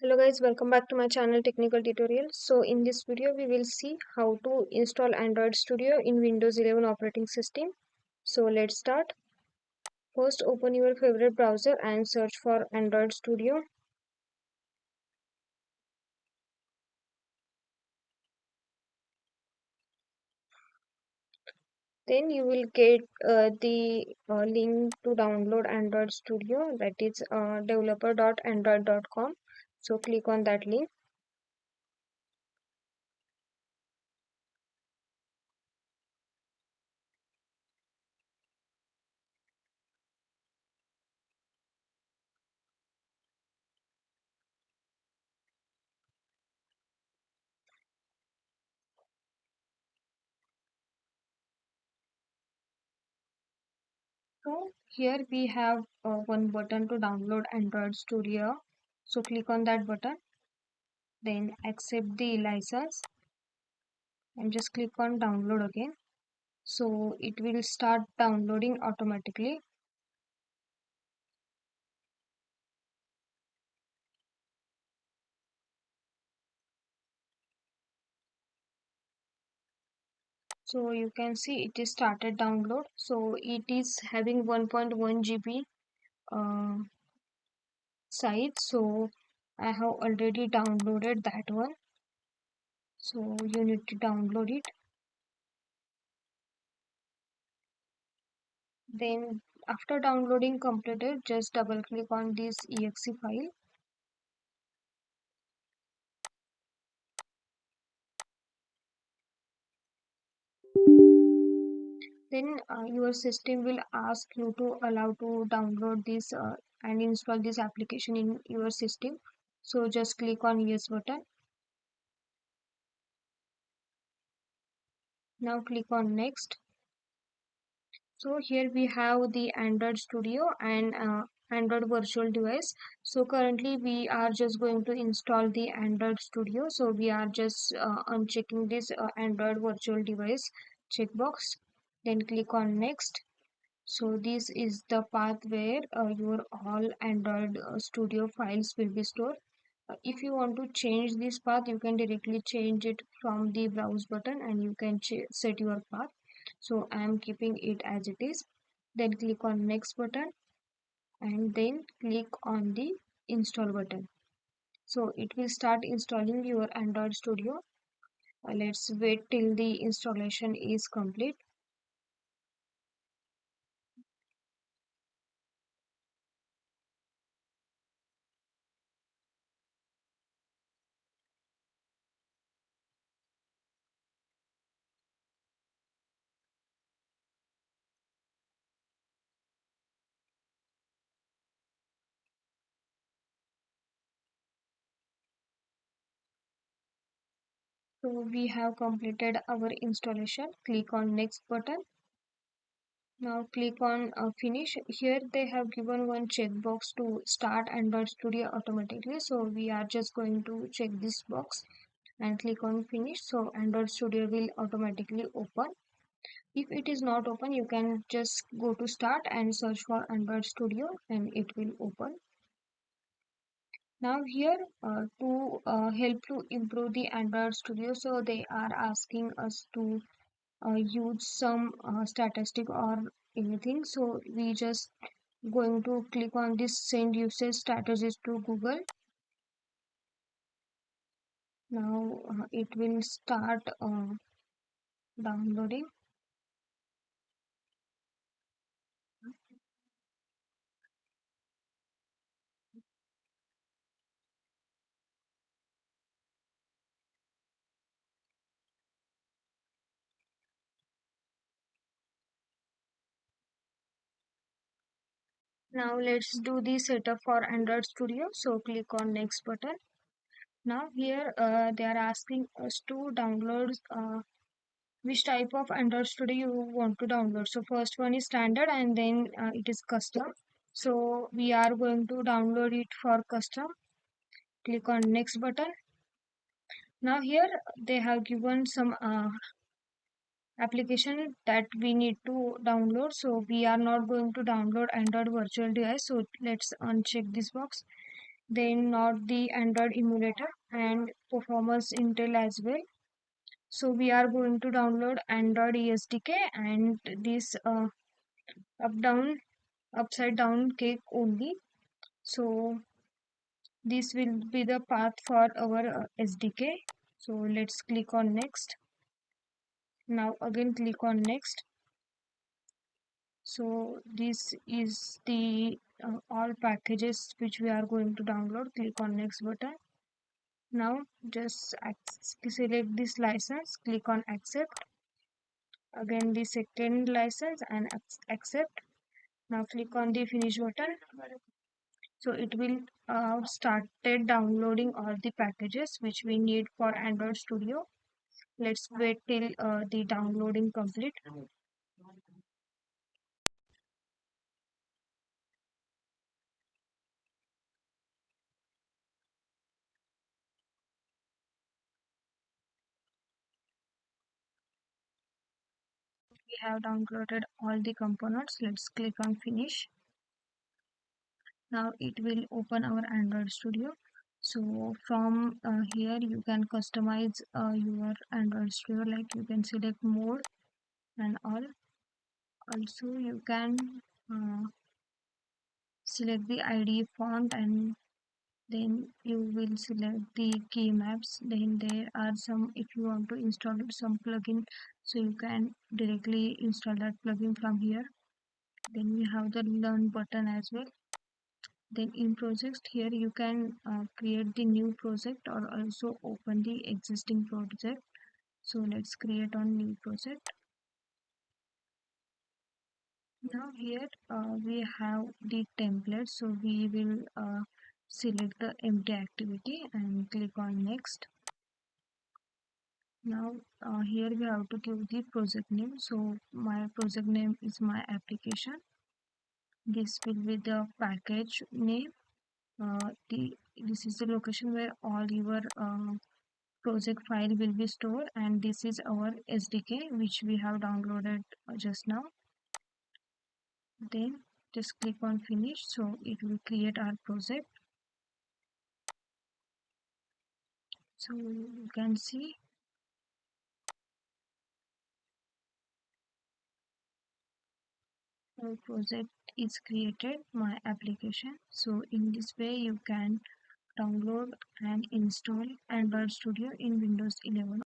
Hello guys, welcome back to my channel technical tutorial. So in this video we will see how to install Android Studio in Windows 11 operating system. So let's start. First open your favorite browser and search for Android Studio. Then you will get the link to download Android Studio, that is developer.android.com. So click on that link. So here we have one button to download Android Studio. So click on that button, then accept the license and just click on download again. So it will start downloading automatically. So you can see it is started download. So it is having 1.1 GB uh, size. So I have already downloaded that one. So you need to download it. Then after downloading completed, just double click on this exe file. Then your system will ask you to allow to download this and install this application in your system. So just click on yes button. Now click on next. So here we have the Android Studio and Android virtual device. So currently we are just going to install the Android Studio. So we are just unchecking this Android virtual device checkbox. Then click on next. So this is the path where your all Android Studio files will be stored. If you want to change this path, you can directly change it from the browse button and you can set your path. So I am keeping it as it is. Then click on next button and then click on the install button. So it will start installing your Android Studio. Let's wait till the installation is complete. So we have completed our installation. Click on next button. Now click on finish. Here they have given one checkbox to start Android Studio automatically. So we are just going to check this box and click on finish. So Android Studio will automatically open. If it is not open, you can just go to start and search for Android Studio and it will open. Now here to help to improve the Android Studio, so they are asking us to use some statistic or anything. So we just going to click on this send usage strategies to Google. Now it will start downloading. Now let's do the setup for Android Studio. So click on next button. Now here they are asking us to download which type of Android Studio you want to download. So first one is standard and then it is custom. So we are going to download it for custom. Click on next button. Now here they have given some application that we need to download. So we are not going to download Android virtual device. So let's uncheck this box. then not the Android emulator and performance Intel as well. So we are going to download Android ESDK and this up down upside down cake only. So this will be the path for our SDK. So let's click on next. Now again click on next. So this is the all packages which we are going to download. Click on next button. Now just select this license, click on accept. Again the second license and accept. Now click on the finish button. So it will started downloading all the packages which we need for Android Studio. Let's wait till the downloading complete. We have downloaded all the components. Let's click on finish. Now it will open our Android Studio. So from here you can customize your Android Studio, like you can select mode and all. Also you can select the ID font, and then you will select the key maps. Then there are some, if you want to install some plugin, so you can directly install that plugin from here. Then we have the learn button as well. Then in projects, here you can create the new project or also open the existing project. So let's create on new project. Now here we have the template, so we will select the empty activity and click on next. Now here we have to give the project name. So my project name is my application. This will be the package name. This is the location where all your project file will be stored, and this is our SDK which we have downloaded just now. Then just click on finish, so it will create our project. So you can see our project is created, my application. So in this way you can download and install Android Studio in Windows 11.